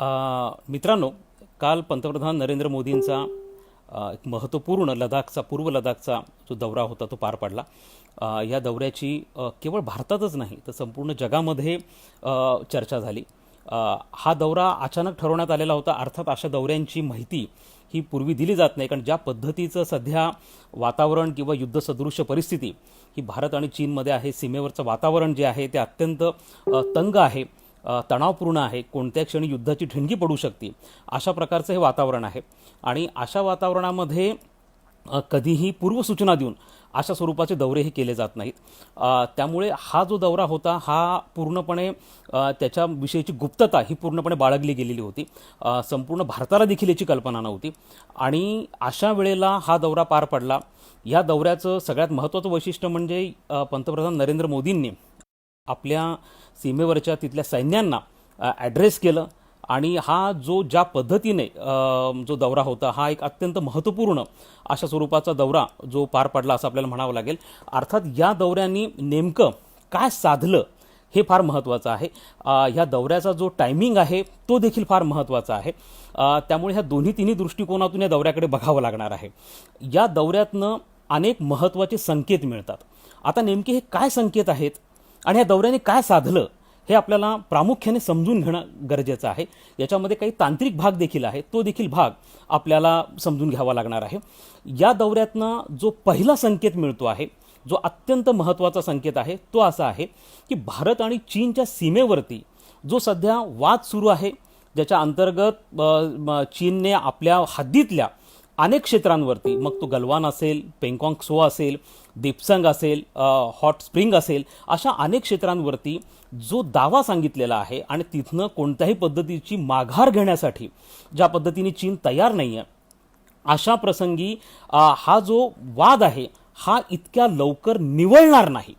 मित्रांनो, काल पंतप्रधान नरेंद्र मोदींचा एक महत्त्वपूर्ण लडाखचा पूर्व लडाखचा जो दौरा होता तो पार पडला. या दौऱ्याची केवळ भारतातच नाही तर संपूर्ण जगामध्ये चर्चा झाली. हा दौरा अचानक ठरवण्यात आलेला होता. अर्थात अशा दौऱ्यांची माहिती ही पूर्वी दिली जात नाही, कारण ज्या पद्धतीचं सध्या वातावरण किंवा युद्धसदृश्य परिस्थिती ही भारत आणि चीनमध्ये आहे, सीमेवरचं वातावरण जे आहे ते अत्यंत तंग आहे, तणावपूर्ण आहे, कोणत्या क्षणी युद्धाची ठिणगी पडू शकते, अशा प्रकारचं हे वातावरण आहे. आणि अशा वातावरणामध्ये कधीही पूर्वसूचना देऊन अशा स्वरूपाचे दौरे हे केले जात नाहीत. त्यामुळे हा जो दौरा होता हा पूर्णपणे त्याच्याविषयीची गुप्तता ही पूर्णपणे बाळगली गेलेली होती. संपूर्ण भारताला देखील याची कल्पना नव्हती आणि अशा वेळेला हा दौरा पार पडला. या दौऱ्याचं सगळ्यात महत्त्वाचं वैशिष्ट्य म्हणजे पंतप्रधान नरेंद्र मोदींनी आपल्या सीमेवरच्या तिथल्या सैन्यांना ॲड्रेस केलं आणि हा ज्या पद्धतीने जो दौरा होता हा एक अत्यंत महत्त्वपूर्ण अशा स्वरूपाचा दौरा जो पार पडला असं आपल्याला म्हणावं लागेल. अर्थात या दौऱ्यांनी नेमकं काय साधलं हे फार महत्त्वाचं आहे. ह्या दौऱ्याचा जो टायमिंग आहे तो देखील फार महत्त्वाचा आहे. त्यामुळे ह्या तिन्ही दृष्टिकोनातून या दौऱ्याकडे बघावं लागणार आहे. या दौऱ्यातनं अनेक महत्त्वाचे संकेत मिळतात. आता नेमके हे काय संकेत आहेत आणि ह्या दौऱ्याने काय साधलं हे आपल्याला प्रामुख्याने समजून घेणं गरजेचं आहे. याच्यामध्ये काही तांत्रिक भाग देखील आहे, तो देखील भाग आपल्याला समजून घ्यावा लागणार आहे. या दौऱ्यातनं जो पहिला संकेत मिळतो आहे, जो अत्यंत महत्त्वाचा संकेत आहे, तो असा आहे की भारत आणि चीनच्या सीमेवरती जो सध्या वाद सुरू आहे, ज्याच्या अंतर्गत चीनने आपल्या हद्दीतल्या अनेक क्षेत्रांवरती, मग तो गलवान असेल, पेंगॉंग त्सो असेल, दिपसंग असेल, हॉट स्प्रिंग असेल, अशा अनेक क्षेत्रांवरती जो दावा सांगितलेला आहे आणि तिथनं कोणत्याही पद्धतीची माघार घेण्यासाठी ज्या पद्धतीने चीन तयार नाही आहे, अशा प्रसंगी हा जो वाद आहे हा इतक्या लवकर निवळणार नाही.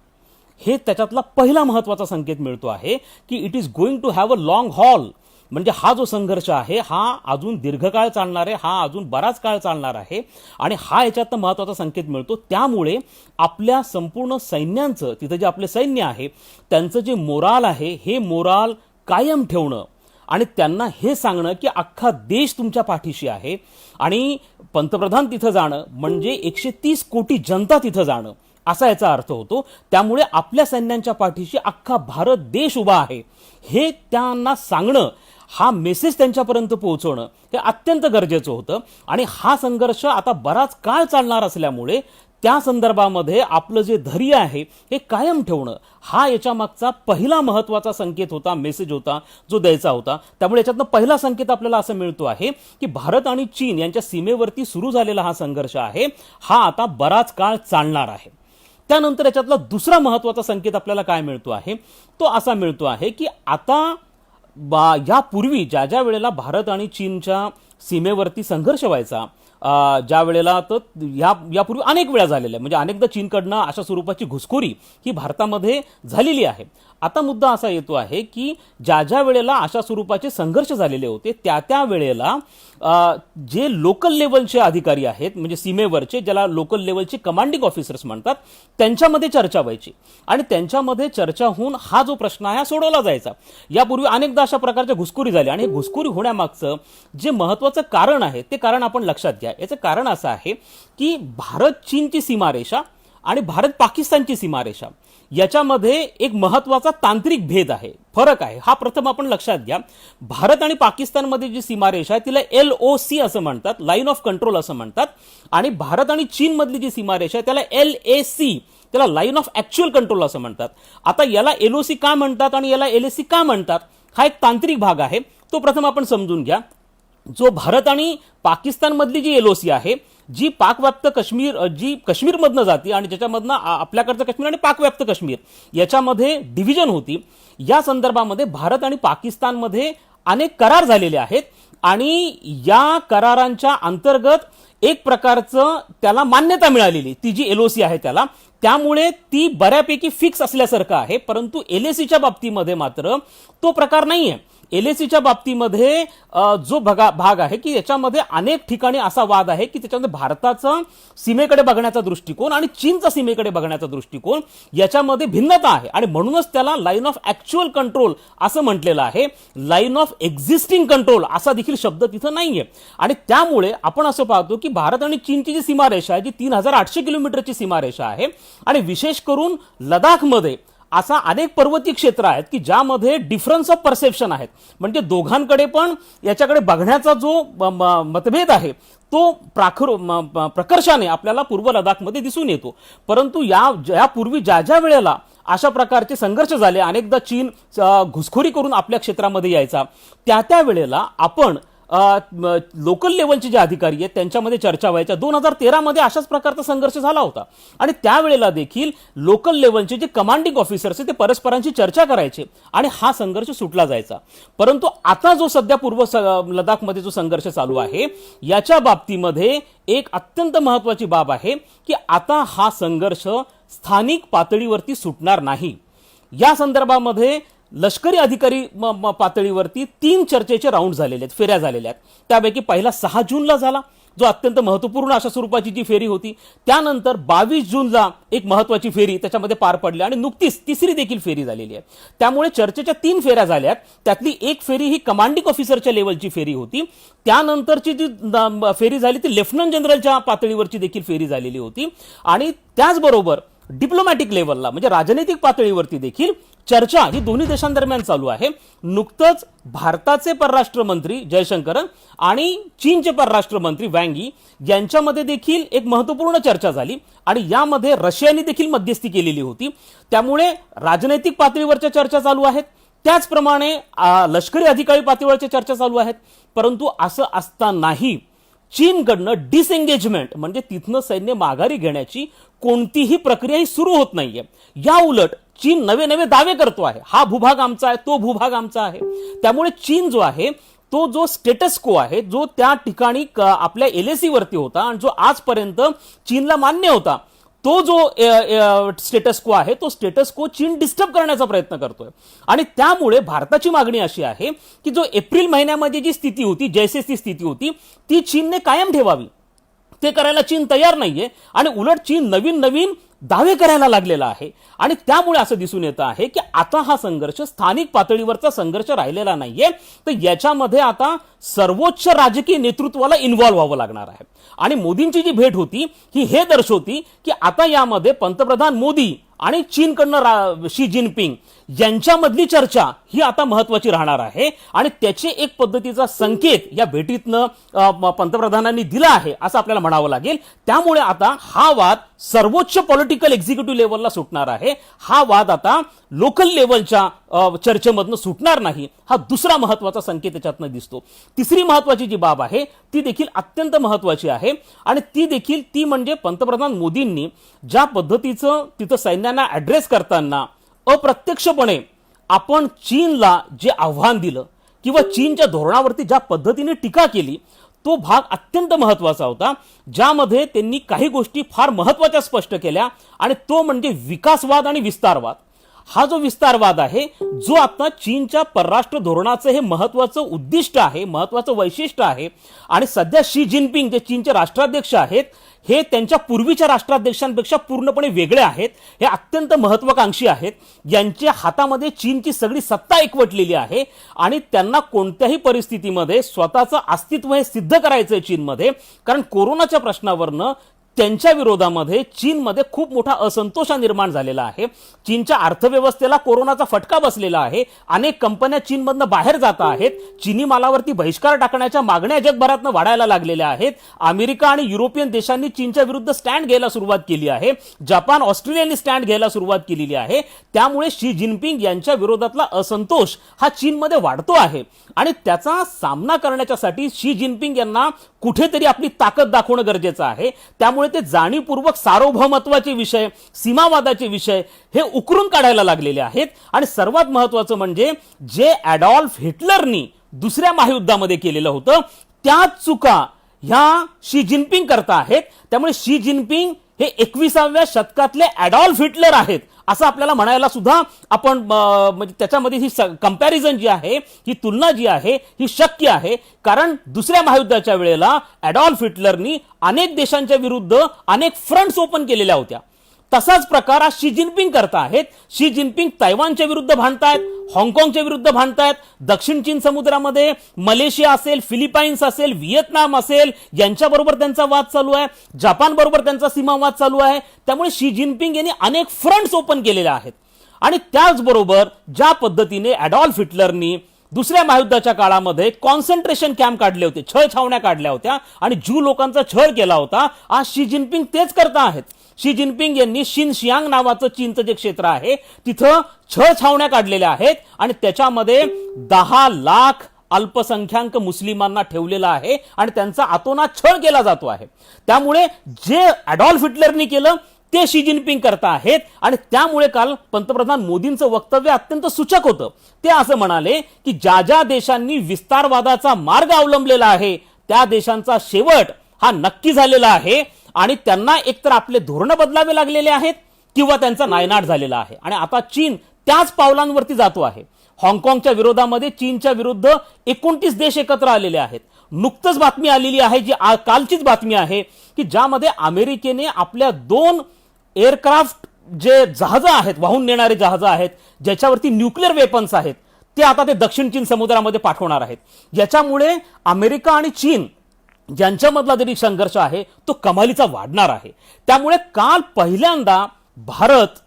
हे त्याच्यातला पहिला महत्त्वाचा संकेत मिळतो आहे की it is going to have a long haul. म्हणजे हा जो संघर्ष आहे हा अजून दीर्घकाळ चालणार आहे, हा अजून बराच काळ चालणार आहे आणि हा याच्यात महत्त्वाचा संकेत मिळतो. त्यामुळे आपल्या संपूर्ण सैन्यांचं, तिथं जे आपले सैन्य आहे त्यांचं जे मोराल आहे हे मोराल कायम ठेवणं आणि त्यांना हे सांगणं की अख्खा देश तुमच्या पाठीशी आहे. आणि पंतप्रधान तिथं जाणं म्हणजे 130 कोटी जनता तिथं जाणं असा याचा अर्थ होतो. त्यामुळे आपल्या सैन्यांच्या पाठीशी अख्खा भारत देश उभा आहे हे त्यांना सांगणं, हा मेसेज त्यांच्यापर्यंत पोहोचवणं हे अत्यंत गरजेचं होतं. आणि हा संघर्ष आता बराच काळ चालणार असल्यामुळे त्या संदर्भामध्ये आपलं जे धैर्य आहे हे कायम ठेवणं हा याच्या मागचा पहिला महत्त्वाचा संकेत होता, मेसेज होता जो द्यायचा होता. त्यामुळे याच्यातनं पहिला संकेत आपल्याला असं मिळतो आहे की भारत आणि चीन यांच्या सीमेवरती सुरू झालेला हा संघर्ष आहे हा आता बराच काळ चालणार आहे. त्यानंतर याच्यातला दुसरा महत्त्वाचा संकेत आपल्याला काय मिळतो आहे तो असा मिळतो आहे की आता यापूर्वी ज्या वेळेला भारत आणि चीनच्या सीमेवरती संघर्ष व्हायचा, ज्या वेळेला तर यापूर्वी अनेक वेळा झालेल्या, म्हणजे अनेकदा चीनकडनं अशा स्वरूपाची घुसखोरी ही भारतामध्ये झालेली आहे. आता मुद्दा असा येतो आहे की ज्या वेळेला अशा स्वरूपाचे संघर्ष झालेले होते त्या वेळेला जे लोकल लेवलचे अधिकारी आहेत, म्हणजे सीमेवरचे, ज्याला लोकल लेवलचे कमांडिंग ऑफिसर्स म्हणतात, त्यांच्यामध्ये चर्चा व्हायची आणि त्यांच्यामध्ये चर्चा होऊन हा जो प्रश्न आहे हा सोडवला जायचा. यापूर्वी अनेकदा अशा प्रकारच्या घुसखोरी झाल्या आणि हे घुसखोरी होण्यामागचं जे महत्त्वाचं कारण आहे ते कारण आपण लक्षात घ्या. याचं कारण असं आहे की भारत चीनची सीमारेषा आणि भारत पाकिस्तानची सीमारेषा याच्यामध्ये एक महत्त्वाचा तांत्रिक भेद आहे, फरक आहे. हा प्रथम आपण लक्षात घ्या. भारत आणि पाकिस्तानमध्ये जी सीमारेषा आहे तिला LOC असं म्हणतात, लाईन ऑफ कंट्रोल असं म्हणतात. आणि भारत आणि चीनमधली जी सीमारेषा आहे त्याला LAC, त्याला लाईन ऑफ ॲक्च्युअल कंट्रोल असं म्हणतात. आता याला LOC का म्हणतात आणि याला LAC का म्हणतात हा एक तांत्रिक भाग आहे, तो प्रथम आपण समजून घ्या. जो भारत आणि पाकिस्तानमधली जी LOC आहे, जी पाकव्याप्त काश्मीर, जी काश्मीरमधनं जाते आणि ज्याच्यामधनं आपल्याकडचं काश्मीर आणि पाकव्याप्त काश्मीर याच्यामध्ये डिव्हिजन होती, या संदर्भामध्ये भारत आणि पाकिस्तानमध्ये अनेक करार झालेले आहेत आणि या करारांच्या अंतर्गत एक प्रकारचं त्याला मान्यता मिळालेली, ती जी LOC आहे त्याला, त्यामुळे ती बऱ्यापैकी फिक्स असल्यासारखं आहे. परंतु LACच्या बाबतीमध्ये मात्र तो प्रकार नाही आहे. LACच्या बाबतीमध्ये जो भाग आहे की याच्यामध्ये अनेक ठिकाणी असा वाद आहे की त्याच्यामध्ये भारताचा सीमेकडे बघण्याचा दृष्टिकोन आणि चीनचा सीमेकडे बघण्याचा दृष्टिकोन याच्यामध्ये भिन्नता आहे आणि म्हणूनच त्याला लाईन ऑफ ऍक्च्युअल कंट्रोल असं म्हटलेलं आहे. लाईन ऑफ एक्झिस्टिंग कंट्रोल असा देखील शब्द तिथं नाहीये. आणि त्यामुळे आपण असं पाहतो की भारत आणि चीनची जी सीमारेषा आहे जी 3800 किलोमीटरची सीमारेषा आहे आणि विशेष करून लडाखमध्ये असा अनेक पर्वतीय क्षेत्र आहेत की ज्यामध्ये डिफरन्स ऑफ परसेप्शन आहेत. म्हणजे दोघांकडे पण याच्याकडे बघण्याचा जो मतभेद आहे तो प्रकर्षाने आपल्याला पूर्व लडाखमध्ये दिसून येतो. परंतु यापूर्वी ज्या वेळेला अशा प्रकारचे संघर्ष झाले, अनेकदा चीन घुसखोरी करून आपल्या क्षेत्रामध्ये यायचा, त्या वेळेला आपण लोकल लेवलचे जे अधिकारी आहेत त्यांच्यामध्ये चर्चा व्हायच्या. 2013 मध्ये अशाच प्रकारचा संघर्ष झाला होता आणि त्यावेळेला देखील लोकल लेवलचे जे कमांडिंग ऑफिसर्स ते परस्परांची चर्चा करायचे आणि हा संघर्ष सुटला जायचा. परंतु आता जो सध्या पूर्व लडाखमध्ये जो संघर्ष चालू आहे याच्या बाबतीमध्ये एक अत्यंत महत्वाची बाब आहे की आता हा संघर्ष स्थानिक पातळीवरती सुटणार नाही. या संदर्भामध्ये लष्करी अधिकारी पातळीवरती 3 चर्चेचे राऊंड झालेले आहेत, फेऱ्या झालेल्या आहेत. त्यापैकी पहिला 6 जूनला झाला जो अत्यंत महत्वपूर्ण अशा स्वरूपाची जी फेरी होती. त्यानंतर 22 जूनला एक महत्वाची फेरी त्याच्यामध्ये पार पडली आणि नुकतीच तिसरी देखील फेरी झालेली आहे. त्यामुळे चर्चेच्या 3 फेऱ्या झाल्यात. त्यातली एक फेरी ही कमांडिंग ऑफिसरच्या लेवलची फेरी होती. त्यानंतरची जी फेरी झाली ती लेफ्टनंट जनरलच्या पातळीवरची देखील फेरी झालेली होती. आणि त्याचबरोबर डिप्लोमॅटिक लेवलला म्हणजे राजनैतिक पातळीवरती देखील चर्चा ही दोन्ही देशांदरम्यान चालू आहे. नुकतंच भारताचे परराष्ट्र मंत्री जयशंकर आणि चीनचे परराष्ट्र मंत्री वँग यी यांच्यामध्ये देखील एक महत्वपूर्ण चर्चा झाली आणि यामध्ये रशियाने देखील मध्यस्थी केलेली होती. त्यामुळे राजनैतिक पातळीवरच्या चर्चा चालू आहेत, त्याचप्रमाणे लष्करी अधिकारी पातळीवरच्या चर्चा चालू आहेत. परंतु असं असतानाही चीनकडनं डिसएंगेजमेंट म्हणजे तिथनं सैन्य माघारी घेण्याची कोणतीही प्रक्रिया सुरू होत नाहीये. या उलट चीन नवे नवे दावे करतो आहे, हा भूभाग आमचा आहे, तो भूभाग आमचा आहे. त्यामुळे चीन जो आहे तो जो स्टेटस को आहे जो त्या ठिकाणी आपल्या LAC वरती होता आणि जो आजपर्यंत चीनला मान्य होता तो जो स्टेटस को आहे तो स्टेटस को चीन डिस्टर्ब करण्याचा प्रयत्न करतोय. आणि त्यामुळे भारताची मागणी अशी आहे की जो एप्रिल महिन्यामध्ये जी स्थिती होती, जैसे ती स्थिती होती ती चीनने कायम ठेवावी. ते करायला चीन तयार नाहीये आणि उलट चीन नवीन नवीन दावे करायला लागलेला आहे. आणि त्यामुळे असं दिसून येतं आहे की आता हा संघर्ष स्थानिक पातळीवरचा संघर्ष राहिलेला नाहीये, तर याच्यामध्ये आता सर्वोच्च राजकीय नेतृत्वाला इन्व्हॉल्व्ह व्हावं लागणार आहे. आणि मोदींची जी भेट होती ही हे दर्शवती की आता यामध्ये पंतप्रधान मोदी आणि चीनकडनं शी जिनपिंग यांच्यामधली चर्चा ही आता महत्वाची राहणार आहे आणि त्याचे एक पद्धतीचा संकेत या भेटीतनं पंतप्रधानांनी दिला आहे असं आपल्याला म्हणावं लागेल. त्यामुळे आता हा वाद सर्वोच्च पॉलिटिकल एक्झिक्युटिव्ह लेवलला सुटणार आहे. हा वाद आता लोकल लेवलच्या चर्चेमधनं सुटणार नाही. हा दुसरा महत्वाचा संकेत त्याच्यातनं दिसतो. तिसरी महत्वाची जी बाब आहे ती देखील अत्यंत महत्वाची आहे आणि ती म्हणजे पंतप्रधान मोदींनी ज्या पद्धतीचं तिथं सैन्यांना ऍड्रेस करताना अप्रत्यक्षपणे आपण चीनला जे आव्हान दिलं किंवा चीनच्या धोरणावरती ज्या पद्धतीने टीका केली तो भाग अत्यंत महत्वाचा होता. ज्यामध्ये त्यांनी काही गोष्टी फार महत्वाच्या स्पष्ट केल्या आणि तो म्हणजे विकासवाद आणि विस्तारवाद. हा जो विस्तारवाद आहे जो आता चीनच्या परराष्ट्र धोरणाचं हे महत्वाचं उद्दिष्ट आहे, महत्वाचं वैशिष्ट्य आहे. आणि सध्या शी जिनपिंग जे चीनचे राष्ट्राध्यक्ष आहेत हे त्यांच्या पूर्वीच्या राष्ट्राध्यक्षांपेक्षा पूर्णपणे वेगळे आहेत. हे अत्यंत महत्वाकांक्षी आहेत. यांच्या हातामध्ये चीनची सगळी सत्ता एकवटलेली आहे आणि त्यांना कोणत्याही परिस्थितीमध्ये स्वतःचं अस्तित्व हे सिद्ध करायचंय चीनमध्ये. कारण कोरोनाच्या प्रश्नावरनं त्यांच्या विरोधामध्ये चीनमध्ये खूप मोठा असंतोष निर्माण झालेला आहे. चीनच्या अर्थव्यवस्थेला कोरोनाचा फटका बसलेला आहे. अनेक कंपन्या चीनमधनं बाहेर जात आहेत. चीनी मालावरती बहिष्कार टाकण्याच्या मागण्या जगभरातनं वाढायला लागलेल्या आहेत. अमेरिका आणि युरोपियन देशांनी चीनच्या विरुद्ध स्टँड घ्यायला सुरुवात केली आहे. जपान, ऑस्ट्रेलियाने स्टँड घ्यायला सुरुवात केलेली आहे. त्यामुळे शी जिनपिंग यांच्या विरोधातला असंतोष हा चीनमध्ये वाढतो आहे आणि त्याचा सामना करण्यासाठी शी जिनपिंग यांना कुठेतरी आपली ताकद दाखवणं गरजेचं आहे. त्यामुळे ते जाणीवपूर्वक सार्वभौमत्वाचे विषय, सीमावादाचे विषय हे उकरून काढायला लागलेले आहेत. आणि सर्वात महत्वाचं म्हणजे जे ॲडॉल्फ हिटलरनी दुसऱ्या महायुद्धामध्ये केलेलं होतं त्याच चुका ह्या शी जिनपिंग करता आहेत. त्यामुळे शी जिनपिंग हे 21व्या शतकातले ॲडॉल्फ हिटलर आहेत असं आपल्याला म्हणायला सुद्धा आपण म्हणजे त्याच्यामध्ये ही कंपॅरिझन जी आहे, ही तुलना जी आहे, ही शक्य आहे. कारण दुसऱ्या महायुद्धाच्या वेळेला ॲडॉल्फ हिटलरनी अनेक देशांच्या विरुद्ध अनेक फ्रंट्स ओपन केलेल्या होत्या. तसाच प्रकार आज शी जिनपिंग करत आहेत. शी जिनपिंग तैवानच्या विरुद्ध भांडतायत, हाँगकाँगच्या विरुद्ध भांडतायत, दक्षिण चीन समुद्रामध्ये मलेशिया असेल, फिलिपाईन्स असेल, व्हिएतनाम असेल, यांच्याबरोबर त्यांचा वाद चालू आहे, जपान बरोबर त्यांचा सीमावाद चालू आहे. त्यामुळे शी जिनपिंग यांनी अनेक फ्रंट्स ओपन केलेले आहेत. आणि त्याचबरोबर ज्या पद्धतीने ॲडॉल्फ हिटलरनी दुसऱ्या महायुद्धाच्या काळामध्ये कॉन्सन्ट्रेशन कॅम्प काढले होते, छळ छावण्या काढल्या होत्या आणि ज्यू लोकांचा छळ केला होता, आज शी जिनपिंग तेच करत आहेत. शी जिनपिंग यांनी शिनशियांग नावाचं चीनचं जे क्षेत्र आहे तिथं छळ छावण्या काढलेल्या आहेत आणि त्याच्यामध्ये 10 लाख अल्पसंख्याक मुस्लिमांना ठेवलेलं आहे आणि त्यांचा अतोनात छळ केला जातो आहे. त्यामुळे जे ॲडॉल्फ हिटलरनी केलं ते शी जिनपिंग करत आहेत. आणि त्यामुळे काल पंतप्रधान मोदींचं वक्तव्य अत्यंत सूचक होतं. ते असं म्हणाले की ज्या ज्या देशांनी विस्तारवादाचा मार्ग अवलंबलेला आहे त्या देशांचा शेवट हा नक्की झालेला आहे आणि त्यांना एकतर आपले धोरण बदलावे लागलेले आहेत किंवा त्यांचा नायनाट झालेला आहे. आणि आता चीन त्याच पावलांवरती जातो आहे. हाँगकाँगच्या विरोधामध्ये चीनच्या विरुद्ध 29 देश एकत्र आलेले आहेत. नुकतंच बातमी आलेली आहे, जी कालचीच बातमी आहे, की ज्यामध्ये अमेरिकेने आपल्या 2 एअरक्राफ्ट जे जहाजं आहेत, वाहून नेणारे जहाजं आहेत, ज्याच्यावरती न्यूक्लिअर वेपन्स आहेत, ते आता ते दक्षिण चीन समुद्रामध्ये पाठवणार आहेत. याच्यामुळे अमेरिका आणि चीन ज्यांच्यामधला जरी संघर्ष आहे तो कमालीचा वाढणार आहे. त्यामुळे काल पहिल्यांदा भारत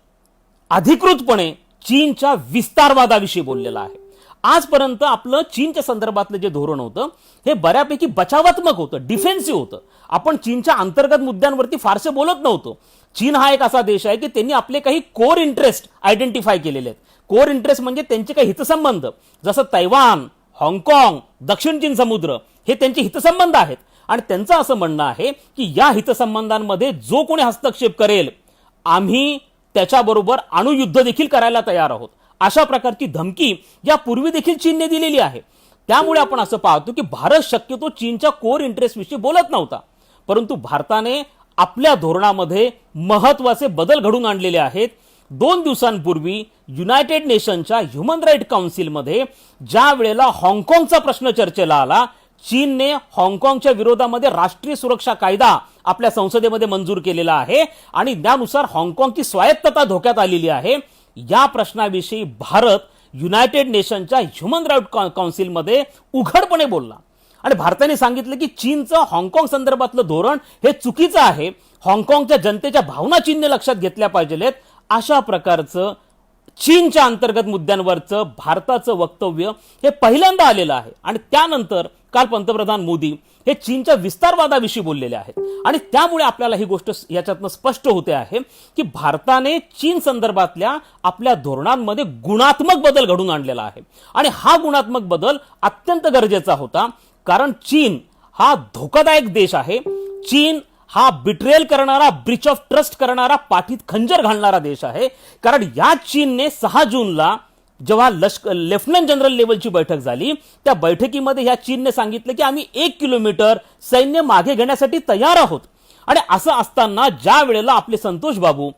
अधिकृतपणे चीनच्या विस्तारवादाविषयी बोललेला आहे. आजपर्यंत आपलं चीनच्या संदर्भातलं जे धोरण होतं हे बऱ्यापैकी बचावात्मक होतं, डिफेन्सिव्ह होतं. आपण चीनच्या अंतर्गत मुद्द्यांवरती फारसे बोलत नव्हतो. चीन हा एक असा देश आहे की त्यांनी आपले काही कोर इंटरेस्ट आयडेंटिफाय केलेले आहेत. कोर इंटरेस्ट म्हणजे त्यांचे काही हितसंबंध, जसं तैवान, हाँगकाँग, दक्षिण चीन समुद्र हे त्यांचे हितसंबंध आहेत. आणि त्यांचं असं म्हणणं आहे की या हितसंबंधांमध्ये जो कोणी हस्तक्षेप करेल आम्ही त्याच्याबरोबर अणुयुद्ध देखील करायला तयार आहोत, अशा प्रकारची धमकी यापूर्वी देखील चीनने दिलेली आहे. त्यामुळे आपण असं पाहतो की भारत शक्यतो चीनच्या कोर इंटरेस्ट विषयी बोलत नव्हता, परंतु भारताने आपल्या धोरणामध्ये महत्वाचे बदल घडून आणलेले आहेत. 2 दिवसांपूर्वी युनायटेड नेशनच्या ह्युमन राईट काउन्सिलमध्ये ज्या वेळेला हाँगकाँगचा प्रश्न चर्चेला आला, चीनने हाँगकाँगच्या विरोधामध्ये राष्ट्रीय सुरक्षा कायदा आपल्या संसदेमध्ये मंजूर केलेला आहे आणि त्यानुसार हाँगकाँगची स्वायत्तता धोक्यात आलेली आहे. या प्रश्नाविषयी भारत युनायटेड नेशनच्या ह्युमन राईट काउन्सिलमध्ये उघडपणे बोलला आणि भारताने सांगितलं की चीनचं हाँगकाँग संदर्भातलं धोरण हे चुकीचं आहे, हाँगकाँगच्या जनतेच्या भावना चीनने लक्षात घेतल्या पाहिजेत. अशा प्रकारचं चीनच्या अंतर्गत मुद्द्यांवरचं भारताचं वक्तव्य हे पहिल्यांदा आलेलं आहे. आणि त्यानंतर काल पंतप्रधान मोदी हे चीनच्या विस्तारवादाविषयी बोललेले आहेत. आणि त्यामुळे आपल्याला ही गोष्ट याच्यातनं स्पष्ट होते आहे की भारताने चीन संदर्भातल्या आपल्या धोरणांमध्ये गुणात्मक बदल घडून आणलेला आहे. आणि हा गुणात्मक बदल अत्यंत गरजेचा होता, कारण चीन हा धोकादायक देश आहे. चीन हा बिट्रेल करणारा, ब्रीच ऑफ ट्रस्ट करणारा, पाठीत खंजर घालणारा देश आहे. कारण या चीनने 6 जूनला जेव्हा लेफ्टनंट जनरल लेवलची बैठक झाली त्या बैठकीमध्ये ह्या चीनने सांगितलं की आम्ही 1 किलोमीटर सैन्य मागे घेण्यासाठी तयार आहोत. आणि असं असताना ज्या वेळेला आपले संतोष बाबू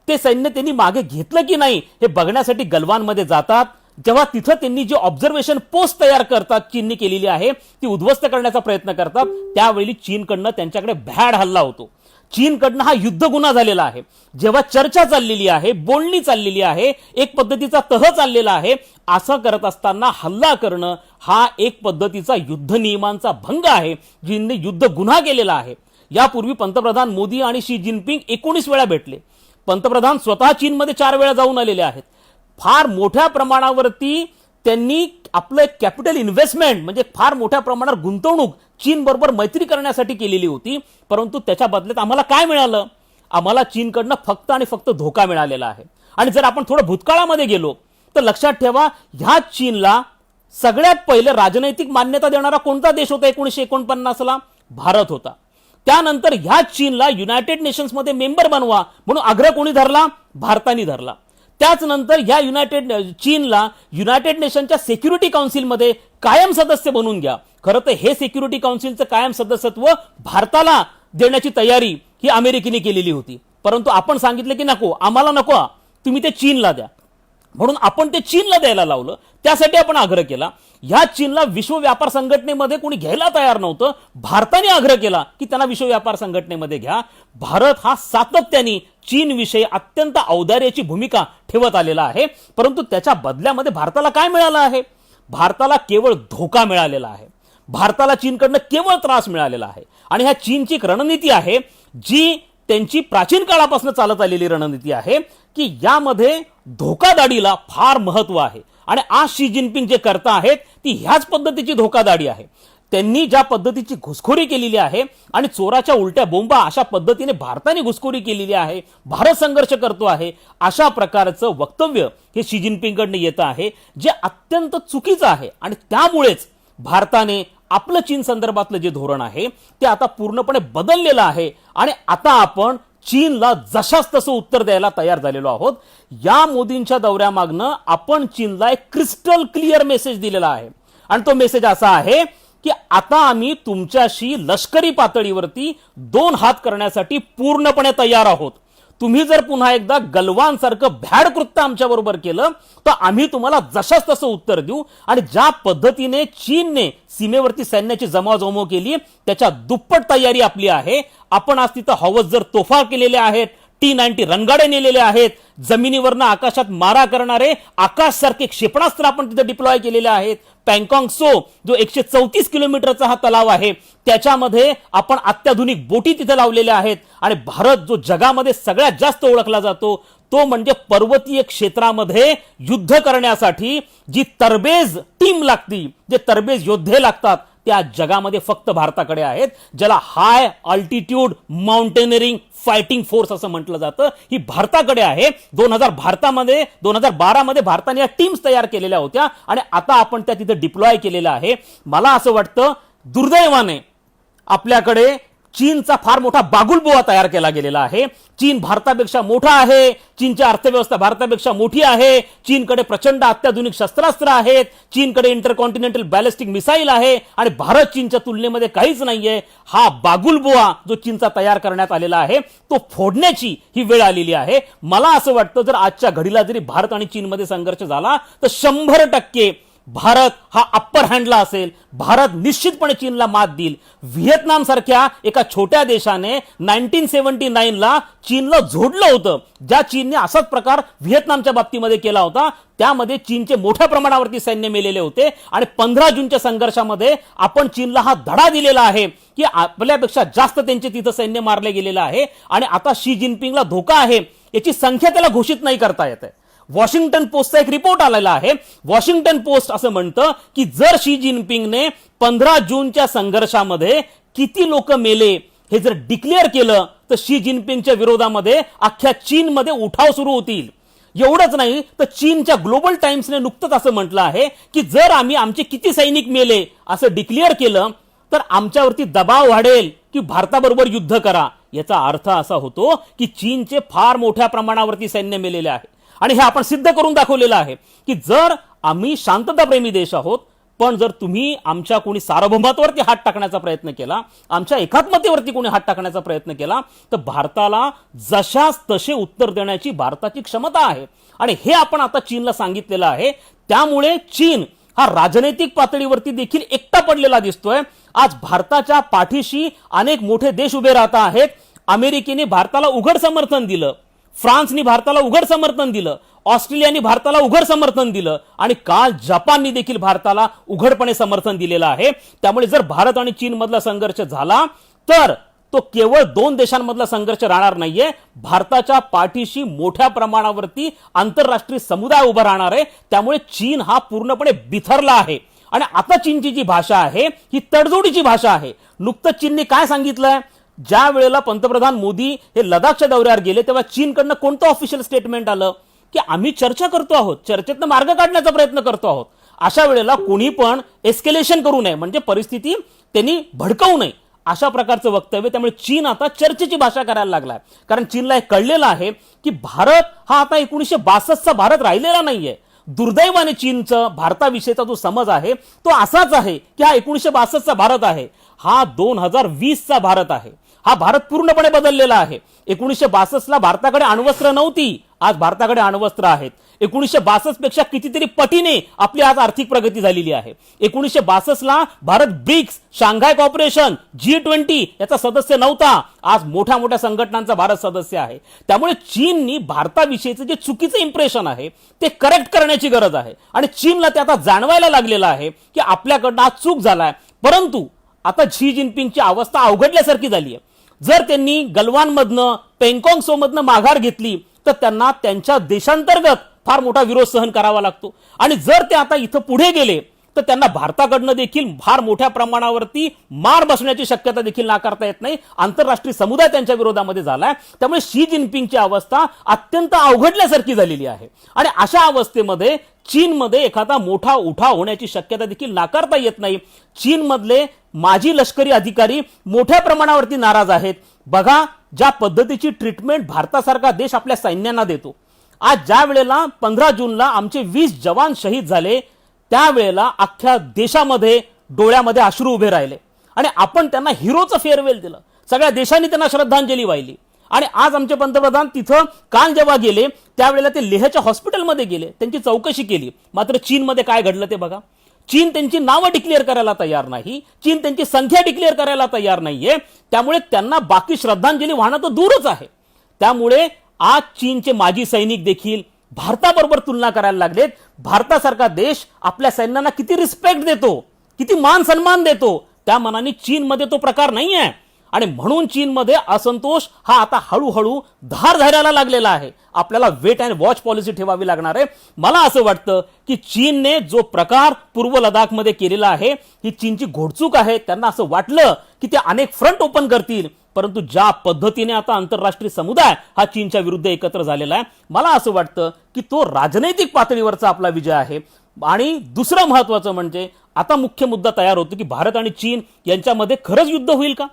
ते सैन्य त्यांनी मागे घेतलं की नाही हे बघण्यासाठी गलवानमध्ये जातात, जेव्हा तिथं त्यांनी जी ऑब्झर्वेशन पोस्ट तयार करतात चीनने केलेली आहे ती उद्ध्वस्त करण्याचा प्रयत्न करतात, त्यावेळी चीनकडनं त्यांच्याकडे भ्याड हल्ला होतो. चीनकडनं हा युद्ध गुन्हा झालेला आहे. जेव्हा चर्चा चाललेली आहे, बोलणी चाललेली आहे, एक पद्धतीचा तह चाललेला आहे, असं करत असताना हल्ला करणं हा एक पद्धतीचा युद्ध नियमांचा भंग आहे, चीनने युद्ध गुन्हा केलेला आहे. यापूर्वी पंतप्रधान मोदी आणि शी जिनपिंग 19 वेळा भेटले. पंतप्रधान स्वतः चीनमध्ये 4 वेळा जाऊन आलेले आहेत. फार मोठ्या प्रमाणावरती त्यांनी आपलं कॅपिटल इन्व्हेस्टमेंट म्हणजे फार मोठ्या प्रमाणावर गुंतवणूक चीन बरोबर मैत्री करण्यासाठी केलेली होती. परंतु त्याच्या बदल्यात आम्हाला काय मिळालं? आम्हाला चीनकडनं फक्त आणि फक्त धोका मिळालेला आहे. आणि जर आपण थोडं भूतकाळामध्ये गेलो तर लक्षात ठेवा, ह्या चीनला सगळ्यात पहिले राजनैतिक मान्यता देणारा कोणता देश होता 1949ला? भारत होता. त्यानंतर ह्या चीनला युनायटेड नेशन्समध्ये मेंबर बनवा म्हणून आग्रह कोणी धरला? भारताने धरला. त्याच नंतर ह्या चीनला युनायटेड नेशनच्या सिक्युरिटी काउन्सिलमध्ये कायम सदस्य बनवून घ्या. खरं तर हे सिक्युरिटी काउन्सिलचं कायम सदस्यत्व भारताला देण्याची तयारी ही अमेरिकेने केलेली होती. परंतु आपण सांगितलं की नको, आम्हाला नको, तुम्ही ते चीनला द्या. म्हणून आपण ते चीनला द्यायला लावलं. त्यासाठी आपण आग्रह केला. ह्या चीनला विश्व व्यापार संघटनेमध्ये कोणी घ्यायला तयार नव्हतं. भारताने आग्रह केला की त्यांना विश्व व्यापार संघटनेमध्ये घ्या. भारत हा सातत्याने चीनविषयी अत्यंत औदार्याची भूमिका ठेवत आलेला आहे. परंतु त्याच्या बदल्यामध्ये भारताला काय मिळालं आहे? भारताला केवळ धोका मिळालेला आहे. भारताला चीनकडनं केवळ त्रास मिळालेला आहे. आणि ह्या चीनची एक रणनीती आहे जी त्यांची प्राचीन काळापासून चालत आलेली रणनीती आहे की यामध्ये धोकादाडीला फार महत्व आहे. आणि आज शी जिनपिंग जे करता आहेत ती ह्याच पद्धतीची धोकादाडी आहे. त्यांनी ज्या पद्धतीची घुसखोरी केलेली आहे आणि चोराच्या उलट्या बोंबा अशा पद्धतीने भारताने घुसखोरी केलेली आहे, भारत संघर्ष करतो आहे, अशा प्रकारचं वक्तव्य हे शी जिनपिंगकडनं येतं आहे, जे अत्यंत चुकीचं आहे. आणि त्यामुळेच भारताने आपलं चीन संदर्भातलं जे धोरण आहे ते आता पूर्णपणे बदललेलं आहे. आणि आता आपण चीनला जशाच तसं उत्तर द्यायला तयार झालेलो आहोत. या मोदींच्या दौऱ्यामागनं आपण चीनला एक क्रिस्टल क्लिअर मेसेज दिलेला आहे. आणि तो मेसेज असा आहे की आता आम्ही तुमच्याशी लष्करी पातळीवरती 2 हात करण्यासाठी पूर्णपणे तयार आहोत. तुम्ही जर पुन्हा एकदा गलवानसारखं भ्याड कृत्य आमच्या बरोबर केलं तर आम्ही तुम्हाला जशाच तसं उत्तर देऊ. आणि ज्या पद्धतीने चीनने सीमेवरती सैन्याची जमावजमाव केली त्याच्या दुप्पट तयारी आपली आहे. आपण आज तिथं हौवत्झर तोफा केलेल्या आहेत, T-90 रणगाडे नेलेले आहेत, जमिनीवरनं आकाशात मारा करणारे आकाशसारखे क्षेपणास्त्र आपण तिथे डिप्लॉय केलेले आहेत. पँगॉंग सो जो 134 किलोमीटरचा हा तलाव आहे त्याच्यामध्ये आपण अत्याधुनिक बोटी तिथे लावलेल्या आहेत. आणि भारत जो जगामध्ये सगळ्यात जास्त ओळखला जातो तो म्हणजे पर्वतीय क्षेत्रामध्ये युद्ध करण्यासाठी जी तरबेज टीम लागती, जे तरबेज योद्धे लागतात त्या जगामध्ये फक्त भारताकडे आहेत. ज्याला हाय अल्टिट्यूड माउंटेनरिंग फायटिंग फोर्स असं म्हटलं जातं, ही भारताकडे आहे. 2012 मध्ये भारताने या टीम्स तयार केलेल्या होत्या आणि आता आपण त्या तिथे डिप्लॉय केलेल्या आहे. मला असं वाटतं दुर्दैवाने आपल्याकडे चीनचा फार मोठा बागुलबुवा तयार केला गेलेला आहे. चीन भारतापेक्षा मोठा आहे, चीनची अर्थव्यवस्था भारतापेक्षा मोठी आहे, चीनकडे प्रचंड अत्याधुनिक शस्त्रास्त्र आहेत, चीनकडे इंटरकॉन्टिनेंटल बॅलिस्टिक मिसाईल आहे आणि भारत चीनच्या तुलनेमध्ये काहीच नाहीये. हा बागुलबुवा जो चीनचा तयार करण्यात आलेला आहे तो फोडण्याची ही वेळ आलेली आहे. मला असं वाटतं जर आजच्या घडीला जरी भारत आणि चीनमध्ये संघर्ष झाला तर 100% भारत हा अप्पर हँडला असेल. भारत निश्चितपणे चीनला मात देईल. व्हिएतनाम सारख्या एका छोट्या देशाने 1979ला चीनला झोडलं होतं. ज्या चीनने असाच प्रकार व्हिएतनामच्या बाबतीमध्ये केला होता त्यामध्ये चीनचे मोठ्या प्रमाणावरती सैन्य मेलेले होते. आणि 15 जूनच्या संघर्षामध्ये आपण चीनला हा धडा दिलेला आहे की आपल्यापेक्षा जास्त त्यांचे तिथं सैन्य मारले गेलेलं आहे. आणि आता शी जिनपिंगला धोका आहे याची संख्या त्याला घोषित नाही करता येते. वॉशिंग्टन पोस्टचा एक रिपोर्ट आलेला आहे. वॉशिंग्टन पोस्ट असं म्हणतं की जर शी जिनपिंगने 15 जूनच्या संघर्षामध्ये किती लोक मेले हे जर डिक्लेअर केलं तर शी जिनपिंगच्या विरोधामध्ये अख्ख्या चीनमध्ये उठाव सुरू होतील. एवढंच नाही तर चीनच्या ग्लोबल टाइम्सने नुकतंच असं म्हटलं आहे की जर आम्ही आमचे किती सैनिक मेले असं डिक्लेअर केलं तर आमच्यावरती दबाव वाढेल की भारताबरोबर युद्ध करा. याचा अर्थ असा होतो की चीनचे फार मोठ्या प्रमाणावरती सैन्य मेलेले आहे. आणि हे आपण सिद्ध करून दाखवलेलं आहे की जर आम्ही शांतताप्रेमी देश आहोत पण जर तुम्ही आमच्या कोणी सार्वभौमत्वावरती हात टाकण्याचा प्रयत्न केला, आमच्या एकात्मतेवरती कोणी हात टाकण्याचा प्रयत्न केला तर भारताला जशाच तसे उत्तर देण्याची भारताची क्षमता आहे. आणि हे आपण आता चीनला सांगितलेलं आहे. त्यामुळे चीन हा राजनैतिक पातळीवरती देखील एकटा पडलेला दिसतोय. आज भारताच्या पाठीशी अनेक मोठे देश उभे राहत आहेत. अमेरिकेने भारताला उघड समर्थन दिलं, फ्रान्सने भारताला उघड समर्थन दिलं, ऑस्ट्रेलियाने भारताला उघड समर्थन दिलं आणि काल जपानने देखील भारताला उघडपणे समर्थन दिलेलं आहे. त्यामुळे जर भारत आणि चीन मधला संघर्ष झाला तर तो केवळ 2 देशांमधला संघर्ष राहणार नाहीये. भारताच्या पाठीशी मोठ्या प्रमाणावरती आंतरराष्ट्रीय समुदाय उभा राहणार आहे. त्यामुळे चीन हा पूर्णपणे बिथरला आहे. आणि आता चीनची जी भाषा आहे ही तडजोडीची भाषा आहे. नुकतंच चीनने काय सांगितलंय, ज्या वेळेला पंतप्रधान मोदी हे लडाखच्या दौऱ्यावर गेले तेव्हा चीनकडनं कोणतं ऑफिशियल स्टेटमेंट आलं की आम्ही चर्चा करतो आहोत, चर्चेतनं मार्ग काढण्याचा प्रयत्न करतो आहोत. अशा वेळेला कोणी पण एस्केलेशन करू नये, म्हणजे परिस्थिती त्यांनी भडकवू नये, अशा प्रकारचं वक्तव्य. त्यामुळे चीन आता चर्चेची भाषा करायला लागलाय. कारण चीनला हे कळलेलं आहे की भारत हा आता 1962चा भारत राहिलेला नाहीये. दुर्दैवाने चीनचं भारताविषयीचा जो समज आहे तो असाच आहे की हा 1962चा भारत आहे, हा 2020चा भारत आहे. हा भारत पूर्णपणे बदललेला आहे. 1962ला भारताकडे अण्वस्त्र नव्हती, आज भारताकडे अण्वस्त्र आहेत. 1962 पेक्षा कितीतरी पटीने आपली आज आर्थिक प्रगती झालेली आहे. 1962ला Bharat BRICS, Shanghai corporation, G20 याचा सदस्य नव्हता, आज मोठ्या मोठ्या संघटनांचा भारत सदस्य आहे. त्यामुळे चीननी भारताविषयीचं जे चुकीचं इम्प्रेशन आहे ते करेक्ट करण्याची गरज आहे आणि चीनला ते आता जाणवायला लागलेलं आहे की आपल्याकडनं आज चूक झालाय. परंतु आता झी जिनपिंगची अवस्था अवघडल्यासारखी झाली आहे. जर त्यांनी गलवानमधनं, पेंगॉंग त्सोमधनं माघार घेतली तर त्यांना त्यांच्या देशांतर्गत फार मोठा विरोध सहन करावा लागतो आणि जर ते आता इथं पुढे गेले तर त्यांना भारताकडनं देखील फार मोठ्या प्रमाणावरती मार बसण्याची शक्यता देखील नाकारता येत नाही. आंतरराष्ट्रीय समुदाय त्यांच्या विरोधामध्ये झालाय. त्यामुळे शी जिनपिंगची अवस्था अत्यंत अवघडल्यासारखी झालेली आहे आणि अशा अवस्थेमध्ये चीनमध्ये एखादा मोठा उठाव होण्याची शक्यता देखील नाकारता येत नाही. चीनमधले माजी लष्करी अधिकारी मोठ्या प्रमाणावरती नाराज आहेत. बघा ज्या पद्धतीची ट्रीटमेंट भारतासारखा देश आपल्या सैन्यांना देतो. आज ज्या वेळेला 15 जूनला आमचे 20 जवान शहीद झाले त्यावेळेला अख्ख्या देशामध्ये डोळ्यामध्ये अश्रू उभे राहिले आणि आपण त्यांना हिरोचं फेअरवेल दिलं. सगळ्या देशांनी त्यांना श्रद्धांजली वाहिली आणि आज आमचे पंतप्रधान तिथं काल जेव्हा गेले त्यावेळेला ते लेहच्या हॉस्पिटलमध्ये गेले, त्यांची चौकशी केली. मात्र चीनमध्ये काय घडलं ते बघा. चीन त्यांची नावं डिक्लेअर करायला तयार नाही, चीन त्यांची संख्या डिक्लेअर करायला तयार नाहीये. त्यामुळे त्यांना बाकी श्रद्धांजली वाहणं तर दूरच आहे. त्यामुळे आज चीनचे माजी सैनिक देखील भारताबरोबर तुलना करायला लागलेत. भारतासारखा देश आपल्या सैन्यांना किती रिस्पेक्ट देतो, किती मान सन्मान देतो, त्या मनाने चीनमध्ये तो प्रकार नाही आहे आणि म्हणून चीनमध्ये असंतोष हा आता हळूहळू धार धरायला लागलेला आहे. आपल्याला वेट अँड वॉच पॉलिसी ठेवावी लागणार आहे. मला असं वाटतं की चीनने जो प्रकार पूर्व लडाखमध्ये केलेला आहे ही चीनची घोडचूक आहे. त्यांना असं वाटलं की ते अनेक फ्रंट ओपन करतील, परंतु ज्या पद्धतीने आता आंतरराष्ट्रीय समुदाय हा चीनच्या विरुद्ध एकत्र झालेला आहे मला असं वाटतं की तो राजनैतिक पातळीवरचा आपला विजय आहे. आणि दुसरं महत्वाचं म्हणजे आता मुख्य मुद्दा तयार होतो की भारत आणि चीन यांच्यामध्ये खरंच युद्ध होईल का.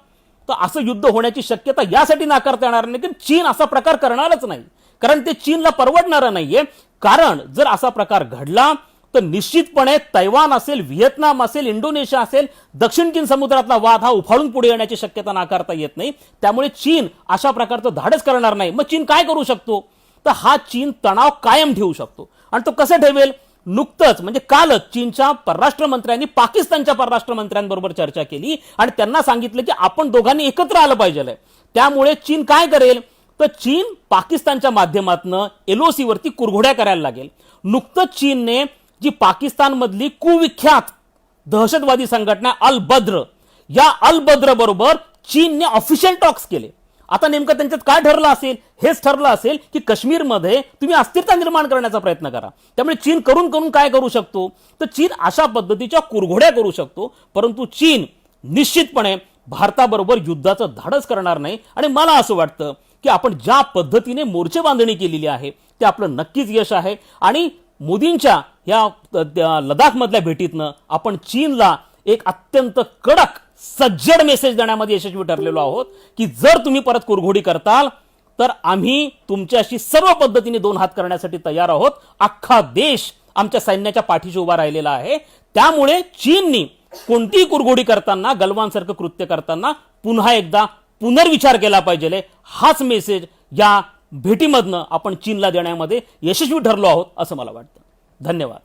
तर असं युद्ध होण्याची शक्यता यासाठी नाकारता येणार नाही की चीन असा प्रकार करणारच नाही, कारण ते चीनला परवडणारं नाहीये. कारण जर असा प्रकार घडला तर निश्चितपणे तैवान असेल, व्हिएतनाम असेल, इंडोनेशिया असेल, दक्षिण चीन समुद्रातला वाद हा उफाळून पुढे येण्याची शक्यता नाकारता येत नाही. त्यामुळे चीन अशा प्रकारचं धाडस करणार नाही. मग चीन काय करू शकतो तर हा चीन तणाव कायम ठेवू शकतो आणि तो कसं ठेवेल. नुकतंच म्हणजे कालच चीनच्या परराष्ट्र मंत्र्यांनी पाकिस्तानच्या परराष्ट्र मंत्र्यांबरोबर चर्चा केली आणि त्यांना सांगितलं की आपण दोघांनी एकत्र आलं पाहिजे. त्यामुळे चीन काय करेल तर चीन पाकिस्तानच्या माध्यमातून LOC वरती कुरघोड्या करायला लागेल. नुकतंच चीनने जी पाकिस्तानमधली कुविख्यात दहशतवादी संघटना अल बद्र, या अल बद्र बरोबर चीनने ऑफिशियल टॉक्स केले. आता नेमकं त्यांच्यात काय ठरलं असेल, हेच ठरलं असेल की काश्मीरमध्ये तुम्ही अस्थिरता निर्माण करण्याचा प्रयत्न करा. त्यामुळे चीन करून काय करू शकतो तर चीन अशा पद्धतीच्या कुरघोड्या करू शकतो. परंतु चीन निश्चितपणे भारताबरोबर युद्धाचं धाडस करणार नाही आणि मला असं वाटतं की आपण ज्या पद्धतीने मोर्चे बांधणी केलेली आहे ते आपलं नक्कीच यश आहे. आणि मोदींच्या या लडाखमधल्या भेटीतनं आपण चीनला एक अत्यंत कडक सज्जड मेसेज देण्यामध्ये यशस्वी ठरलेलो आहोत की जर तुम्ही परत कुरघोडी करताल तर आम्ही तुमच्याशी सर्व पद्धतीने दोन हात करण्यासाठी तयार आहोत. अख्खा देश आमच्या सैन्याच्या पाठीशी उभा राहिलेला आहे. त्यामुळे चीननी कोणतीही कुरघोडी करताना, गलवानसारखं कृत्य करताना पुन्हा एकदा पुनर्विचार केला पाहिजे. हाच मेसेज या भेटीमधनं आपण चीनला देण्यामध्ये यशस्वी ठरलो आहोत असं मला वाटतं. धन्यवाद.